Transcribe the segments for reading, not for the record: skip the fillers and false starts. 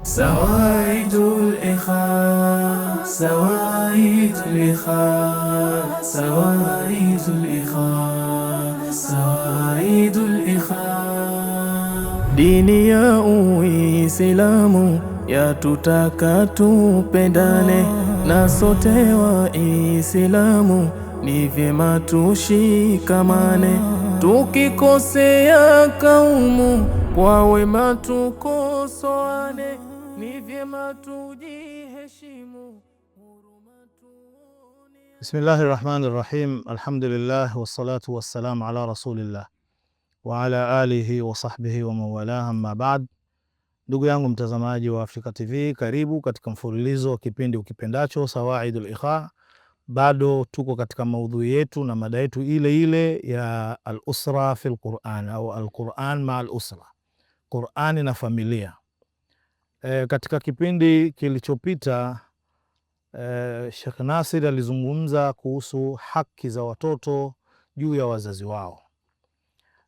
سوائد الإخاء سوائد الإخاء سوائد الإخاء سوائد الإخاء. Dini ya Uislamu yatutaka tupendane, na sote Waislamu ni vyema tushikamane. Tukikosea kaumu kwa wema tukosoane, ni vyema tujiheshimu. Bismillahirrahmanirrahim. Alhamdulillah wassalatu wassalamu ala rasulillah wa ala alihi wa sahbihi wa mawala, amma ba'd. Ndugu yangu mtazamaji wa Africa TV, karibu katika mfululizo wa kipindi ukipendacho Sawaidul Ikha. Bado tuko katika maudhui yetu na mada yetu ile ile ya al-usra fil Qur'an au al-Qur'an ma al-usra, Qur'ani na familia. Katika kipindi kilichopita Sheikh Nasir alizungumza kuhusu haki za watoto juu ya wazazi wao.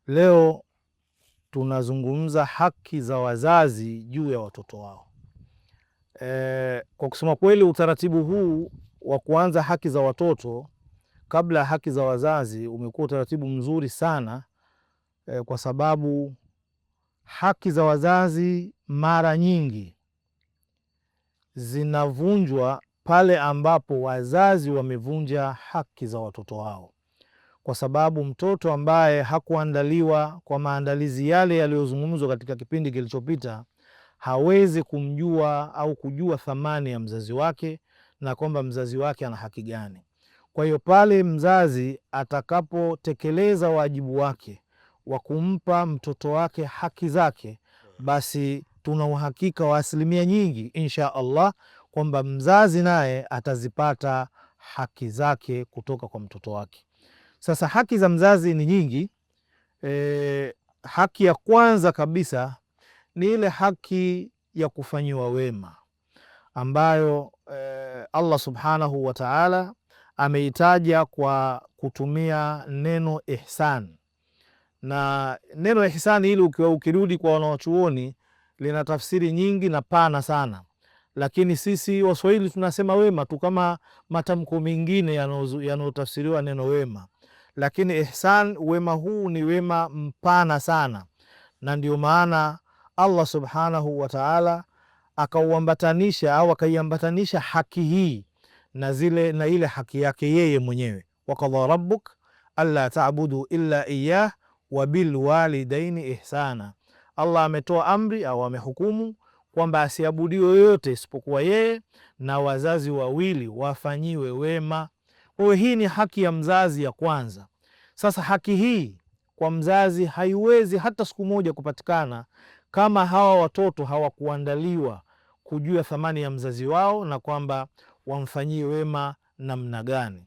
Leo tunazungumza haki za wazazi juu ya watoto wao. Kwa kusema kweli, utaratibu huu wa kuanza haki za watoto kabla ya haki za wazazi umekuwa utaratibu mzuri sana, kwa sababu haki za wazazi mara nyingi zinavunjwa pale ambapo wazazi wamevunja haki za watoto wao, kwa sababu mtoto ambaye hakuandaliwa kwa maandalizi yale yaliyozungumzwa katika kipindi kilichopita hawezi kumjua au kujua thamani ya mzazi wake na kwamba mzazi wake ana haki gani. Kwa hiyo pale mzazi atakapotekeleza wajibu wake wa kumpa mtoto wake haki zake, basi tuna uhakika wa asilimia nyingi insha Allah kwamba mzazi naye atazipata haki zake kutoka kwa mtoto wake. Sasa haki za mzazi ni nyingi. Haki ya kwanza kabisa ni ile haki ya kufanyiwa wema ambayo Allah subhanahu wa ta'ala ameitaja kwa kutumia neno ihsan. Na neno ihsan hili ukirudi kwa wanawachuoni lina tafsiri nyingi na pana sana, lakini sisi Waswahili tunasema wema tu kama matamko mengine yanayotafsiriwa neno wema, lakini ihsan, wema huu ni wema mpana sana, na ndio maana Allah subhanahu wa ta'ala akauambatanisha au akaiambatanisha haki hii na ile haki yake yeye mwenyewe. Wakadha rabbuk alla ta'budu illa iyyah wa bil walidaini ihsana. Allah ametoa amri au amehukumu kwamba asiabudiwe yoyote isipokuwa yeye na wazazi wawili wafanyiwe wema. Kwa hiyo hii ni haki ya mzazi ya kwanza. Sasa haki hii kwa mzazi haiwezi hata siku moja kupatikana kama hawa watoto hawakuandaliwa kujua thamani ya mzazi wao na kwamba wamfanyie wema namna gani.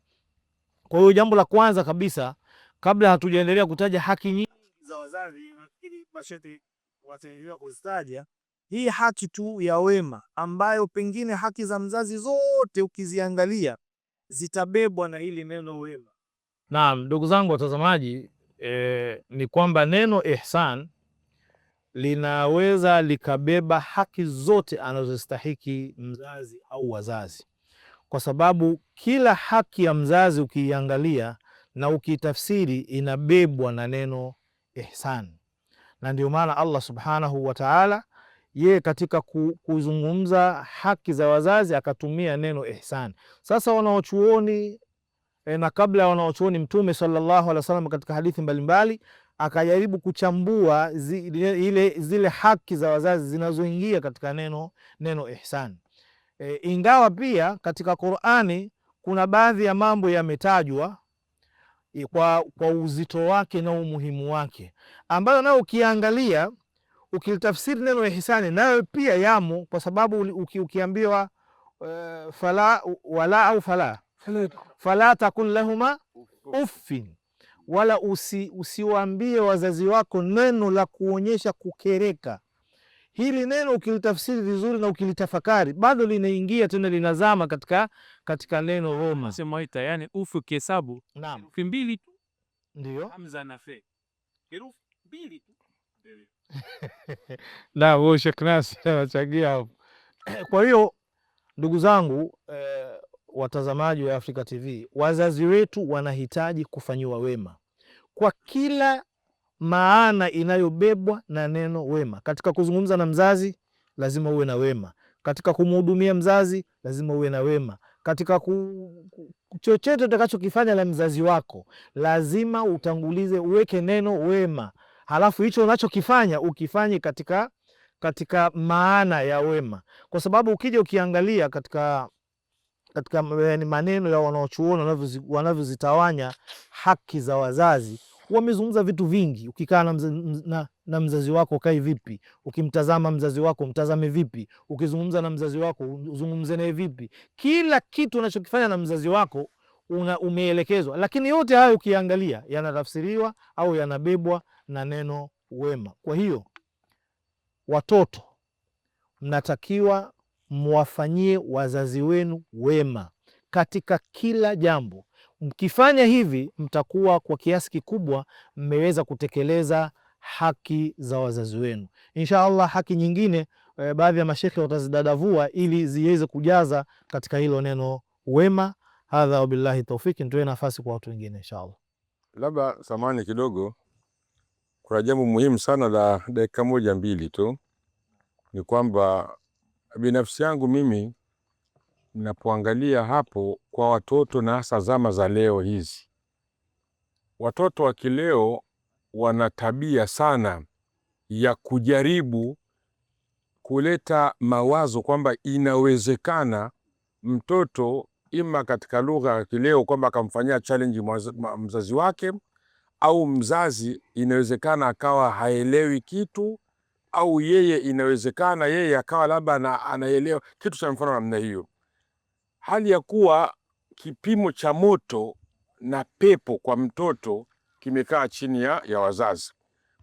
Kwa hiyo jambo la kwanza kabisa, kabla hatujaendelea kutaja haki nyingi za wazazi, nafikiri basheti wataendelea kuzitaja hii haki tu ya wema, ambayo pengine haki za mzazi zote ukiziangalia zitabebwa na hili neno wema. Naam, ndugu zangu watazamaji, ni kwamba neno ihsan linaweza likabeba haki zote anazostahiki mzazi au wazazi, kwa sababu kila haki ya mzazi ukiiangalia na ukitafsiri inabebwa na neno ihsan. Na ndio maana Allah subhanahu wa ta'ala ye katika kuzungumza haki za wazazi akatumia neno ihsan. Sasa wanaochuoni na kabla ya wanaochuoni, Mtume sallallahu alaihi wasallam katika hadithi mbalimbali akajaribu kuchambua zile haki za wazazi zinazoingia katika neno ihsan. Ingawa pia katika Qur'ani kuna baadhi ya mambo yametajwa kwa uzito wake na umuhimu wake, ambayo nayo ukiangalia ukitafsiri neno ihsani nayo pia yamo, kwa sababu ukiambiwa fala wala au fala takun lahuma uffin, wala usiwaambie wazazi wako neno la kuonyesha kukereka. Hili neno ukilitafsiri vizuri na ukilitafakari bado linaingia tena linazama katika neno Roma. Sema ita yani ufu kihesabu. Naam. Herufi mbili tu. Ndio. Hamza na fe. Herufi mbili tu. Na wewe Sheikh Nasir anachangia hapo. Kwa hiyo ndugu zangu, watazamaji wa Africa TV, wazazi wetu wanahitaji kufanyiwa wema kwa kila maana inayobebwa na neno wema. Katika kuzungumza na mzazi lazima uwe na wema, katika kumhudumia mzazi lazima uwe na wema, katika chochote utakachokifanya na mzazi wako lazima utangulize, uweke neno wema, halafu hicho unachokifanya ukifanye katika maana ya wema. Kwa sababu ukija ukiangalia katika maneno ya wanaochuoni wanavyozitawanya haki za wazazi, wamezungumza vitu vingi. Ukikaa na mzazi wako kai vipi? Ukimtazama mzazi wako mtazame vipi? Ukizungumza na mzazi wako uzungumze naye vipi? Kila kitu unachokifanya na mzazi wako umeelekezwa, lakini yote hayo ukiangalia yanatafsiriwa au yanabebwa na neno wema. Kwa hiyo watoto, mnatakiwa mwafanyie wazazi wenu wema katika kila jambo. Mkifanya hivi, mtakuwa kwa kiasi kikubwa mmeweza kutekeleza haki za wazazi wenu. Insha Allah, haki nyingine baadhi ya mashekhe watazidadavua ili ziweze kujaza katika hilo neno wema. Hadha wabillahi taufiki. Nitoe nafasi kwa watu wengine insha Allah. Labda samani kidogo, kuna jambo muhimu sana la dakika moja mbili tu, ni kwamba binafsi yangu mimi ninapoangalia hapo kwa watoto na hasa zama za leo hizi, watoto wa kileo wana tabia sana ya kujaribu kuleta mawazo kwamba inawezekana mtoto ima katika lugha ya kileo kwamba akamfanyia challenge mzazi wake, au mzazi inawezekana akawa haelewi kitu, au yeye inawezekana yeye akawa labda anaelewa kitu cha mfano namna hiyo. Hali ya kuwa kipimo cha moto na pepo kwa mtoto kimekaa chini ya wazazi.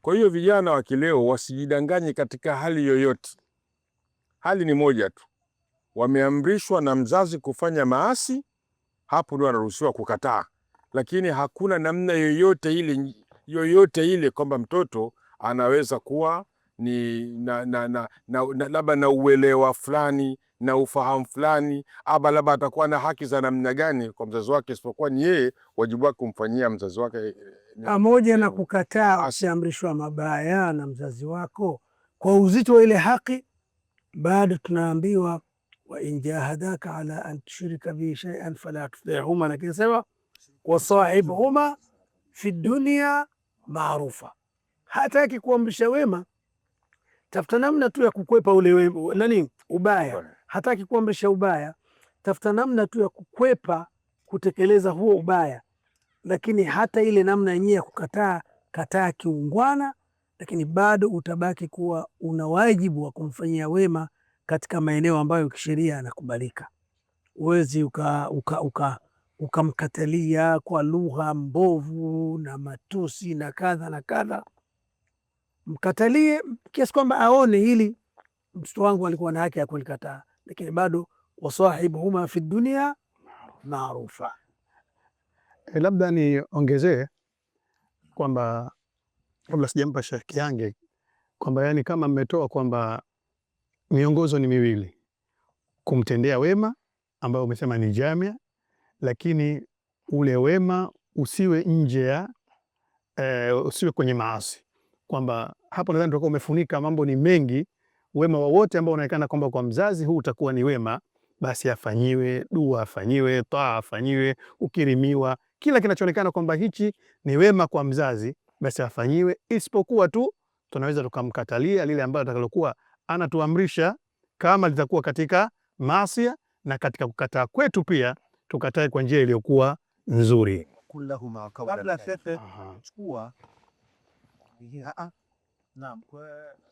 Kwa hiyo vijana wa kileo wasijidanganye katika hali yoyote. Hali ni moja tu, wameamrishwa na mzazi kufanya maasi, hapo ndio anaruhusiwa kukataa. Lakini hakuna namna yoyote ile kwamba mtoto anaweza kuwa ni labda na uelewa fulani na ufahamu fulani, aba labda atakuwa na haki za namna gani kwa mzazi wake, isipokuwa ni yeye wajibu wake kumfanyia mzazi wake. Pamoja na kukataa usiamrishwa mabaya na mzazi wako, kwa uzito wa ile haki, bado tunaambiwa wa in jahadaka ala an tushrika bi shay'an fala tutihuma, lakini sema wasahibhuma fi dunya maarufa. Hataki kuamrisha wema, tafuta namna tu ya kukwepa ule ubaya. Hataki kuamrisha ubaya, tafuta namna tu ya kukwepa kutekeleza huo ubaya. Lakini hata ile namna yenyewe ya kataa kiungwana, lakini bado utabaki kuwa una wajibu wa kumfanyia wema katika maeneo ambayo kisheria yanakubalika. Uwezi ukamkatalia kwa lugha mbovu na matusi na kadha na kadha. Mkatalie kiasi kwamba aone hili mtoto wangu alikuwa na haki ya kulikataa, lakini bado wasahibuhuma fi dunia maarufa. Labda niongezee kwamba kabla sijampa Sheikh yange kwamba yani kama mmetoa kwamba miongozo ni miwili, kumtendea wema ambao umesema ni jamia, lakini ule wema usiwe nje ya usiwe kwenye maasi, kwamba hapo nadhani tutakuwa umefunika mambo ni mengi. Wema wowote ambao unaonekana kwamba kwa mzazi huu utakuwa ni wema, basi afanyiwe dua, afanyiwe taa, afanyiwe ukirimiwa, kila kinachoonekana kwamba hichi ni wema kwa mzazi basi afanyiwe, isipokuwa tu tunaweza tukamkatalia lile ambalo atakalokuwa anatuamrisha, kama litakuwa katika maasi, na katika kukataa kwetu pia tukatae kwa njia iliyokuwa nzuri. Kullahuma kabla sasa chukua. Naam,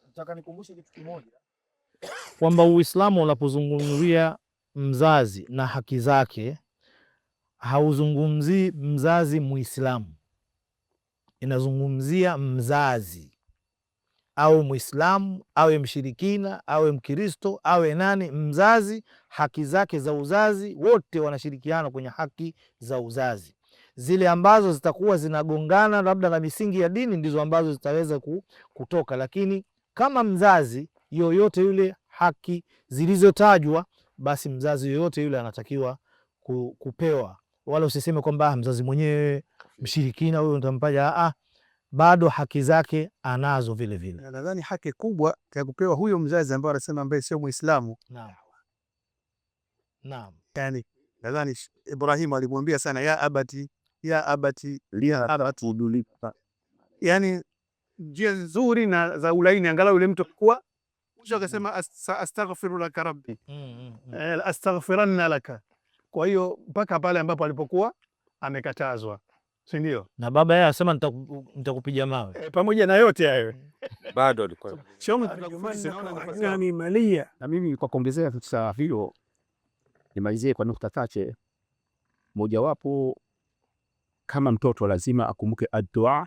nataka nikumbushe kitu kimoja kwamba Uislamu unapozungumzia mzazi na haki zake hauzungumzii mzazi Muislamu, inazungumzia mzazi au Muislamu awe mshirikina awe Mkristo awe nani, mzazi haki zake za uzazi, wote wanashirikiana kwenye haki za uzazi. Zile ambazo zitakuwa zinagongana labda na misingi ya dini ndizo ambazo zitaweza kutoka, lakini kama mzazi yoyote yule haki zilizotajwa, basi mzazi yoyote yule anatakiwa kupewa, wala usiseme kwamba mzazi mwenyewe mshirikina huyo nitampaja. Bado haki zake anazo vile vile. Nadhani haki kubwa ya kupewa huyo mzazi ambaye anasema ambaye sio Muislamu. Naam. Yani nadhani Ibrahim alimwambia sana ya abati liya, yani njia nzuri na za ulaini, angalau yule mtu kwa mwisho akasema astaghfiru laka rabbi, astaghfiranna laka. Kwa hiyo mpaka pale ambapo alipokuwa amekatazwa, si ndio? Na baba yeye anasema nitakupiga mawe. Pamoja na yote hayo bado alikuwa na mimi kwa kuongezea fursa hiyo nimalizie kwa nukta chache. Mojawapo, kama mtoto lazima akumbuke ad-du'a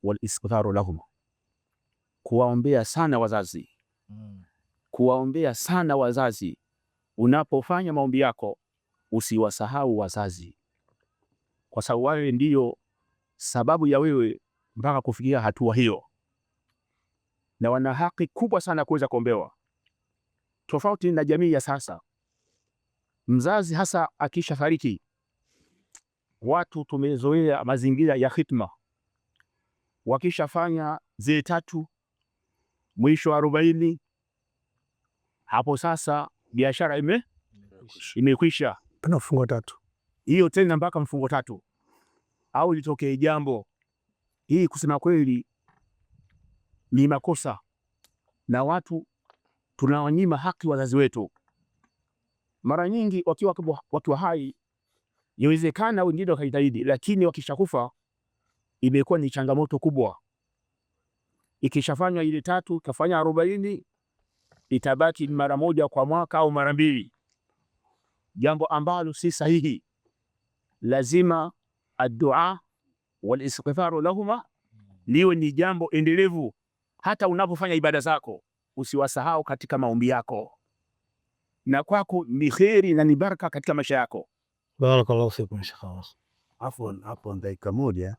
wal istighfaru lahum, kuwaombea sana wazazi. Kuwaombea sana wazazi. Unapofanya maombi yako usiwasahau wazazi, kwa sababu wao ndio sababu ya wewe mpaka kufikia hatua hiyo, na wana haki kubwa sana kuweza kuombewa, tofauti na jamii ya sasa. Mzazi hasa akisha fariki, watu tumezoea mazingira ya khitma. Wakishafanya zile 3 mwisho 40, hapo sasa biashara imekwisha. Pana mfungo 3 hiyo tena mpaka mfungo 3 au litokee jambo. Hii kusema kweli ni makosa, na watu tunawanyima haki wazazi wetu. Mara nyingi wakiwa hai inawezekana wengine wakajitahidi, lakini wakishakufa imekuwa ni changamoto kubwa. Ikishafanywa ile 3 kafanya 40, itabaki mara moja kwa mwaka au mara 2, jambo ambalo si sahihi. Lazima ad-du'a wal istighfaru lahuma liwe ni jambo endelevu. Hata unapofanya ibada zako usiwasahau katika maombi yako, na kwako ni kheri na ni baraka katika maisha yako. Barakallahu fikum Sheikh. Hapo dakika moja,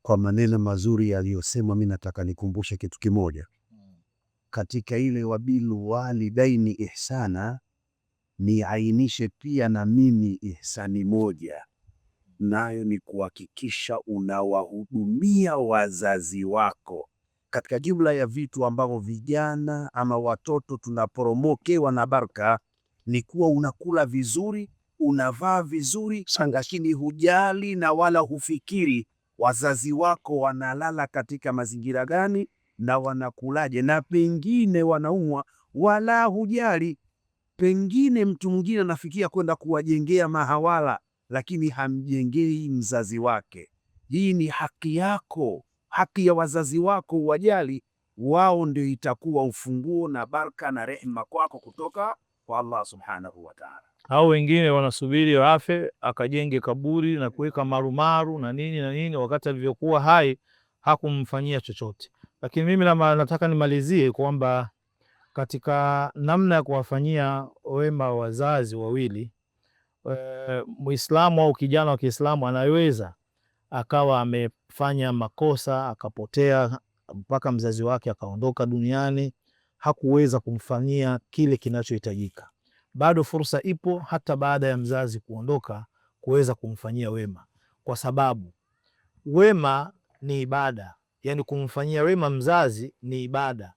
kwa maneno mazuri yaliyosema, mimi nataka nikumbushe kitu kimoja katika ile wabilu walidaini ihsana, niainishe pia na mimi ihsani moja, nayo ni kuhakikisha unawahudumia wazazi wako. Katika jumla ya vitu ambavyo vijana ama watoto tunaporomokewa na baraka ni kuwa unakula vizuri, unavaa vizuri, lakini hujali na wala hufikiri wazazi wako wanalala katika mazingira gani na wanakulaje, na pengine wanaumwa wala hujali. Pengine mtu mwingine anafikia kwenda kuwajengea mahawala, lakini hamjengei mzazi wake. Hii ni haki yako, haki ya wazazi wako uwajali. Wao ndio itakuwa ufunguo na baraka na rehema kwako kutoka kwa Allah subhanahu wa ta'ala. Hao wengine wanasubiri wafe akajenge kaburi na kuweka marumaru na nini, wakati alivyokuwa hai hakumfanyia chochote. Lakini mimi nataka nimalizie kwamba katika namna ya kuwafanyia wema wazazi wawili, Muislamu au kijana wa Kiislamu anaweza akawa amefanya makosa akapotea mpaka mzazi wake akaondoka duniani, hakuweza kumfanyia kile kinachohitajika. Bado fursa ipo hata baada ya mzazi kuondoka kuweza kumfanyia wema, kwa sababu wema ni ibada. Yani kumfanyia wema mzazi ni ibada.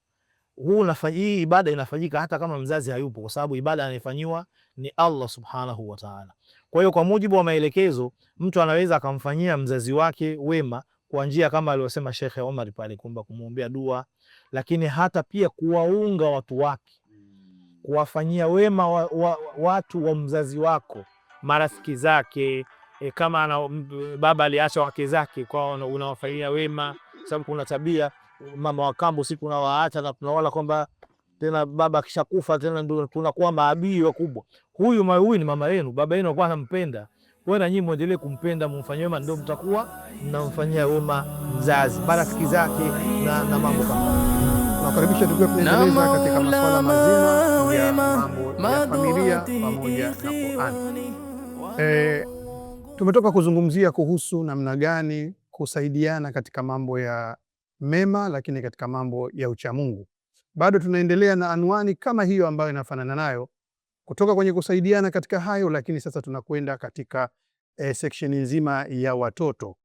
Hii ibada inafanyika hata kama mzazi hayupo, kwa sababu ibada anayefanyiwa ni Allah subhanahu wa ta'ala. Kwa hiyo kwa mujibu wa maelekezo, mtu anaweza akamfanyia mzazi wake wema kwa njia kama aliyosema Sheikh Omar pale, kwamba kumwombea dua, lakini hata pia kuwaunga watu wake, kuwafanyia wema watu wa mzazi wako, marafiki zake. Kama baba aliacha wake zake, kwa unawafanyia wema, sababu kuna tabia mama wa kambo siku unawaacha na tunaona kwamba tena baba akishakufa tena ndio tunakuwa maadui wakubwa. Huyu ni mama yenu, baba yenu alikuwa anampenda. Kwa hiyo nyinyi muendelee kumpenda, mumfanyie wema, ndio mtakuwa mnamfanyia wema mzazi, marafiki zake na mambo kama. Nakaribisha tukiwa tunaendeleza katika masuala mazima ya mambo ya familia pamoja na Qur'an. Tumetoka kuzungumzia kuhusu namna gani kusaidiana katika mambo ya mema, lakini katika mambo ya uchamungu. bado tunaendelea na anwani kama hiyo ambayo inafanana nayo kutoka kwenye kusaidiana katika hayo, lakini sasa tunakwenda katika section nzima ya watoto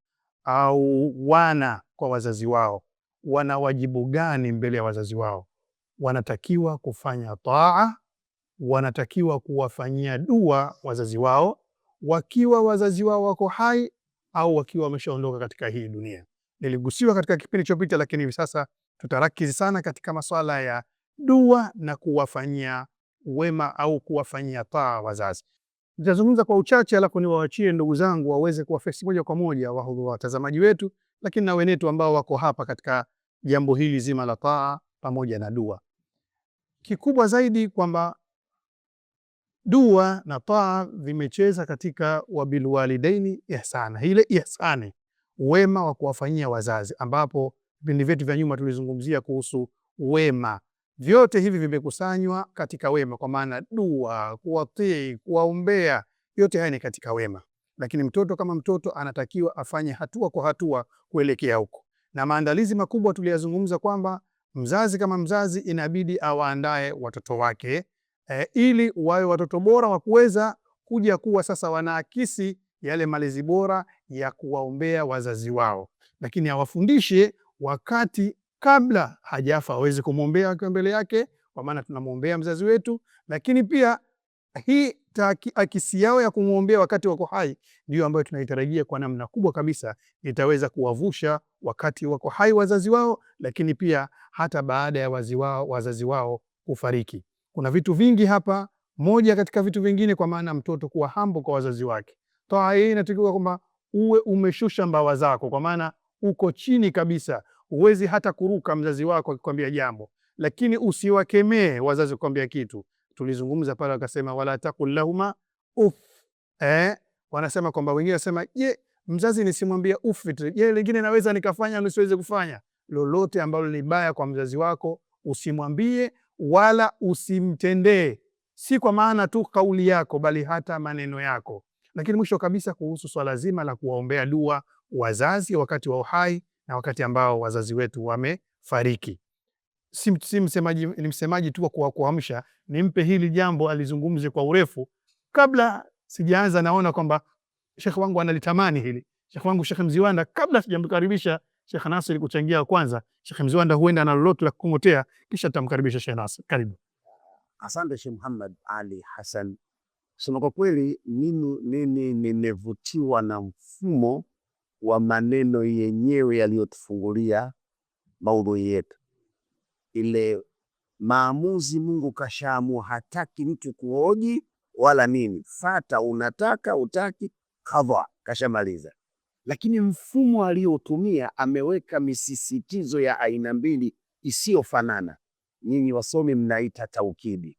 au wana kwa wazazi wao. Wana wajibu gani mbele ya wazazi wao? Wanatakiwa kufanya taa, wanatakiwa kuwafanyia dua wazazi wao, wakiwa wazazi wao wako hai au wakiwa wameshaondoka katika hii dunia. Niligusiwa katika kipindi chopita, lakini hivi sasa tutarakizi sana katika masuala ya dua na kuwafanyia wema au kuwafanyia taa wazazi. Nitazungumza kwa uchache, alafu niwaachie ndugu zangu waweze kuwafesi moja kwa moja watazamaji wetu, lakini na wenetu ambao wako hapa katika jambo hili zima la taa pamoja na dua. Kikubwa zaidi kwamba dua na taa vimecheza katika wabilwalidaini ihsana, ile ihsani, wema wa kuwafanyia wazazi, ambapo vipindi vyetu vya nyuma tulizungumzia kuhusu wema. Vyote hivi vimekusanywa katika wema, kwa maana dua, kuwatii, kuwaombea, yote haya ni katika wema. Lakini mtoto kama mtoto anatakiwa afanye hatua kwa hatua kuelekea huko, na maandalizi makubwa tuliyazungumza kwamba mzazi kama mzazi inabidi awaandae watoto wake ili wawe watoto bora wa kuweza kuja kuwa sasa wanaakisi yale malezi bora ya kuwaombea wazazi wao, lakini awafundishe wakati kabla hajafa aweze kumwombea akiwa mbele yake, kwa maana tunamwombea mzazi wetu, lakini pia hii akisi yao ya kumwombea wakati wako hai ndio ambayo tunaitarajia kwa namna kubwa kabisa itaweza kuwavusha wakati wako hai wazazi wao, lakini pia hata baada ya wazazi wao kufariki. Kuna vitu vingi hapa. Moja katika vitu vingine, kwa maana mtoto kuwa hambo kwa wazazi wake. Toa hii inatakiwa kwamba uwe umeshusha mbawa zako, kwa maana uko chini kabisa, huwezi hata kuruka mzazi wako akikwambia jambo, lakini usiwakemee wazazi kukwambia kitu. Tulizungumza pale wakasema wala taqul lahuma uff. Wanasema kwamba wengine wasema je, mzazi nisimwambia uff, je lingine naweza nikafanya nisiweze kufanya? Lolote ambalo ni baya kwa mzazi wako usimwambie wala usimtendee, si kwa maana tu kauli yako, bali hata maneno yako. Lakini mwisho kabisa, kuhusu swala zima la kuwaombea dua wazazi wakati wa uhai na wakati ambao wazazi wetu wamefariki. Si msemaji tu wa kuamsha, nimpe hili jambo alizungumze kwa urefu. Kabla sijaanza, naona kwamba Sheikh wangu analitamani hili. Sheikh wangu Sheikh Mziwanda, kabla sijamkaribisha Sheikh Nasir kuchangia kwanza, Sheikh Mziwanda huenda ana lolote la kukungotea, kisha tutamkaribisha Sheikh Nasir. Karibu. Asante Sheikh Muhammad Ali Hassan. Sema kwa kweli mimi nimevutiwa na mfumo wa maneno yenyewe yaliyotufungulia maudhui yetu. Ile maamuzi Mungu kashaamua, hataki mtu kuhoji wala nini. Fata unataka utaki, kadha kashamaliza. Lakini mfumo aliotumia ameweka misisitizo ya aina mbili isiyofanana. Nyinyi wasomi mnaita taukidi.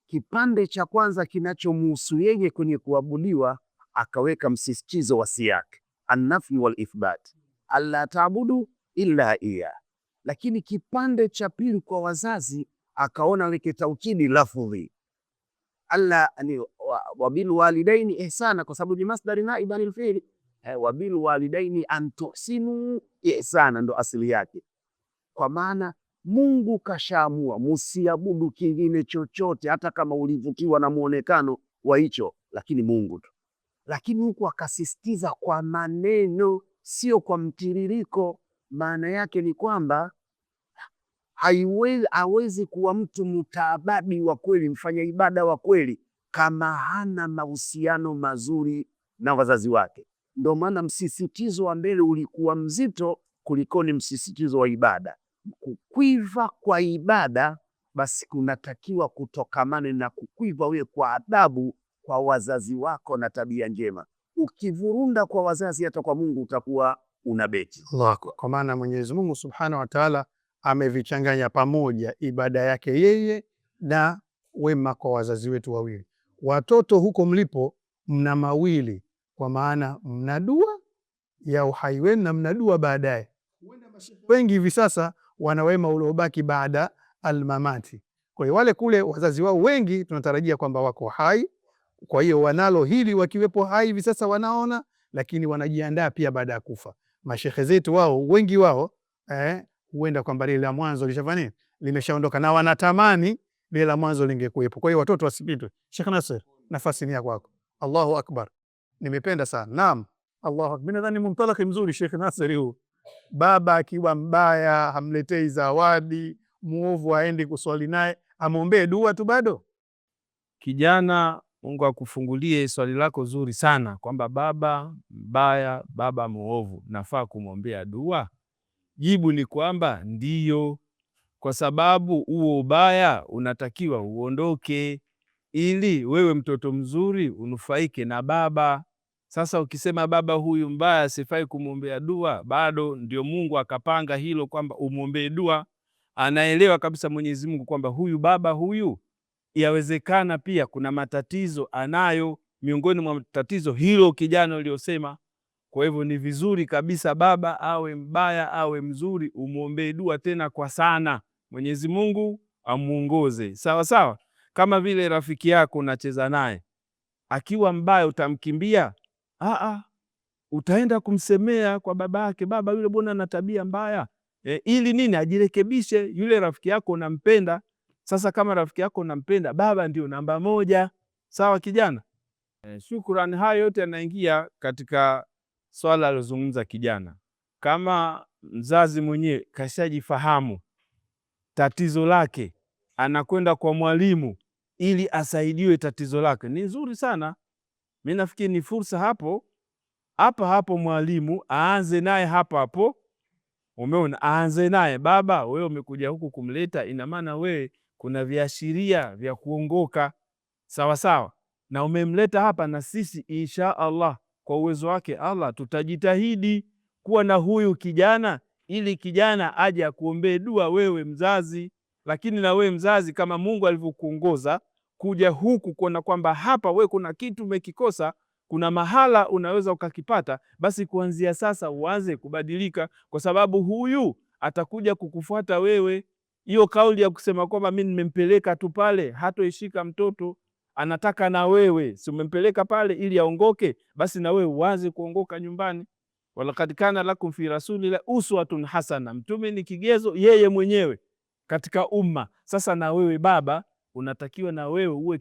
Kipande cha kwanza kinachomhusu yeye kwenye kuabudiwa akaweka msisitizo wa siyaki, an-nafyi wal ithbat, alla ta'budu illa iya. Lakini kipande cha pili kwa wazazi akaona weke taukidi lafdhi, alla wabil walidaini ihsana, kwa sababu ni masdari naib anil fi'li. Wabil walidaini an tuhsinu ihsana ndo asili yake, kwa maana Mungu kashaamua musiabudu kingine chochote, hata kama ulivutiwa na muonekano wa hicho, lakini Mungu tu. Lakini huku akasisitiza kwa maneno, sio kwa mtiririko. Maana yake ni kwamba hawezi kuwa mtu mutaabadi wa kweli, mfanya ibada wa kweli, kama hana mahusiano mazuri na wazazi wake. Ndio maana msisitizo wa mbele ulikuwa mzito kuliko ni msisitizo wa ibada. Kukwiva kwa ibada basi kunatakiwa kutokamane na kukwiva wewe kwa adabu kwa wazazi wako na tabia njema. Ukivurunda kwa wazazi, hata kwa Mungu utakuwa unabeti. Kwa maana Mwenyezi Mungu Subhanahu wa Ta'ala amevichanganya pamoja ibada yake yeye na wema kwa wazazi wetu wawili. Watoto huko mlipo mna mawili, kwa maana mna dua ya uhai wenu na mna dua baadaye. Wengi hivi sasa wana wema uliobaki baada almamati. Kwa hiyo wale kule wazazi wao wengi tunatarajia kwamba wako hai, kwa hiyo wanalo hili wakiwepo hai hivi sasa wanaona, lakini wanajiandaa pia baada ya kufa. Mashehe zetu wao wengi wao huenda kwamba lile la mwanzo lishafanya limeshaondoka na wanatamani lile la mwanzo lingekuwepo. Kwa hiyo watoto wasipitwe. Sheikh Nasir, nafasi ni ya kwako. Allahu akbar, nimependa sana. Naam, Allahu akbar. Mimi nadhani mumtalaki mzuri Sheikh Nasir huu. Baba akiwa mbaya hamletei zawadi, muovu aendi kuswali naye, amwombee dua tu bado. Kijana, Mungu akufungulie swali lako zuri sana kwamba baba mbaya, baba muovu, nafaa kumwombea dua? Jibu ni kwamba ndiyo, kwa sababu huo ubaya unatakiwa uondoke ili wewe mtoto mzuri unufaike na baba. Sasa ukisema baba huyu mbaya sifai kumwombea dua, bado ndio Mungu akapanga hilo kwamba umwombee dua. Anaelewa kabisa Mwenyezi Mungu kwamba huyu baba huyu yawezekana pia kuna matatizo anayo, miongoni mwa matatizo hilo kijana uliosema. Kwa hivyo ni vizuri kabisa baba awe mbaya awe mzuri umwombee dua, tena kwa sana, Mwenyezi Mungu amuongoze sawa sawa. Kama vile rafiki yako unacheza naye akiwa mbaya, utamkimbia? Utaenda kumsemea kwa baba yake, baba yule bwana ana tabia mbaya, ili nini? Ajirekebishe. Yule rafiki yako unampenda. Sasa kama rafiki yako unampenda, baba ndio namba moja. Sawa kijana? Shukrani. Hayo yote yanaingia katika swala alozungumza kijana. Kama mzazi mwenyewe kashajifahamu tatizo lake, anakwenda kwa mwalimu ili asaidiwe tatizo lake, ni nzuri sana. Mimi nafikiri ni fursa hapo mwalimu aanze naye hapo. Umeona, aanze naye. Baba, wewe umekuja huku kumleta, ina maana wewe kuna viashiria vya kuongoka, sawa sawa, na umemleta hapa, na sisi insha Allah kwa uwezo wake Allah tutajitahidi kuwa na huyu kijana ili kijana aje akuombee dua wewe mzazi. Lakini na wewe mzazi, kama Mungu alivyokuongoza kuja huku kuona kwamba hapa wewe kuna kitu umekikosa, kuna mahala unaweza ukakipata, basi kuanzia sasa uanze kubadilika, kwa sababu huyu atakuja kukufuata wewe. Hiyo kauli ya kusema kwamba mimi nimempeleka tu pale, hatoishika mtoto, anataka na wewe, si umempeleka pale ili aongoke, basi na wewe uanze kuongoka nyumbani. Walaqad kana lakum fi rasulillahi uswatun hasana, mtume ni kigezo yeye mwenyewe katika umma. Sasa na wewe baba unatakiwa na wewe uwe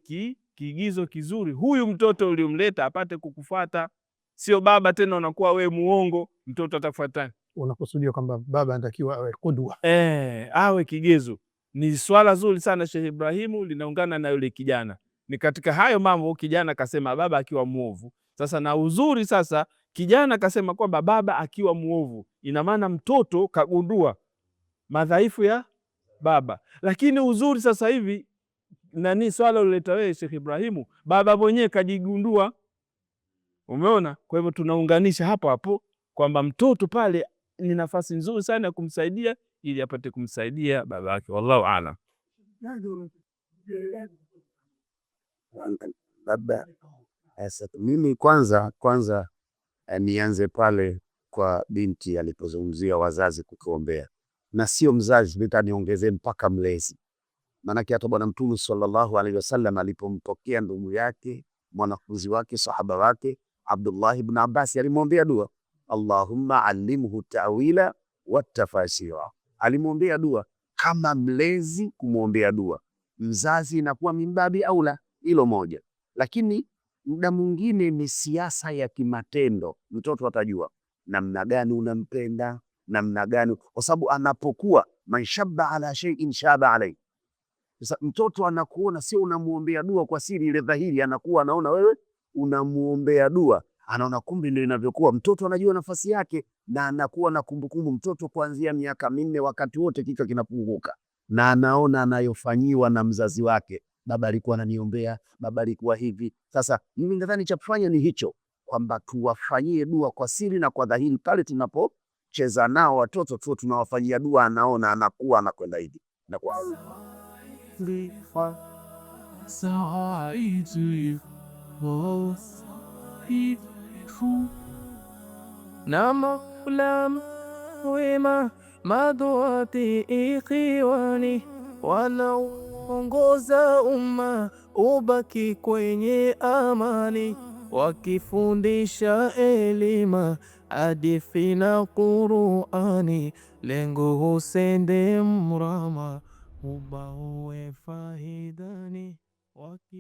kiigizo kizuri, huyu mtoto uliomleta apate kukufuata. Sio baba tena unakuwa wewe muongo, mtoto atafuata. Unakusudia kwamba baba anatakiwa awe kudwa, awe kigezo. Ni swala zuri sana Sheikh Ibrahimu, linaungana na yule kijana. Ni katika hayo mambo kijana kasema baba akiwa muovu. Sasa na uzuri sasa kijana kasema kwamba baba akiwa muovu, ina maana mtoto kagundua madhaifu ya baba. Lakini uzuri sasa hivi nani swala ulileta wewe Sheikh Ibrahimu, baba mwenyewe kajigundua. Umeona? Kwa hivyo tunaunganisha hapo kwamba mtoto pale ni nafasi nzuri sana ya kumsaidia ili apate kumsaidia baba yake. Wallahu aalam. Labda mimi kwanza nianze pale kwa binti alipozungumzia wazazi kukuombea, na sio mzazi, nitaniongezea mpaka mlezi. Maanake hata Bwana Mtume sallallahu alaihi wasallam alipompokea ndugu yake mwanafunzi wake sahaba wake Abdullah ibn Abbas alimwombea dua, Allahumma allimhu ta'wila wa tafasira. Alimwombea dua. Kama mlezi kumwombea dua, mzazi inakuwa mimbabi aula, hilo moja. Lakini muda mwingine ni siasa ya kimatendo, mtoto atajua namna gani unampenda, namna gani, kwa sababu anapokuwa man shabba ala shay'in shaba alayhi. Sasa mtoto anakuona sio unamuombea dua kwa siri ile dhahiri, anakuwa anaona wewe unamuombea dua, anaona kumbe ndio inavyokuwa. Mtoto anajua nafasi yake na anakuwa na kumbukumbu. Mtoto kuanzia miaka 4 wakati wote kichwa kinapunguka na anaona anayofanyiwa na mzazi wake, baba alikuwa ananiombea, baba alikuwa hivi. Sasa mimi nadhani cha kufanya ni hicho, kwamba tuwafanyie dua kwa siri na kwa dhahiri. Pale tunapocheza nao watoto tu tunawafanyia dua, anaona anakuwa anakwenda hivi na kwa na Mola wema madhuati ikiwani, wanaongoza umma ubaki kwenye amani, wakifundisha elima hadithi na Qur'ani, lengo husende mrama ubauwe faidani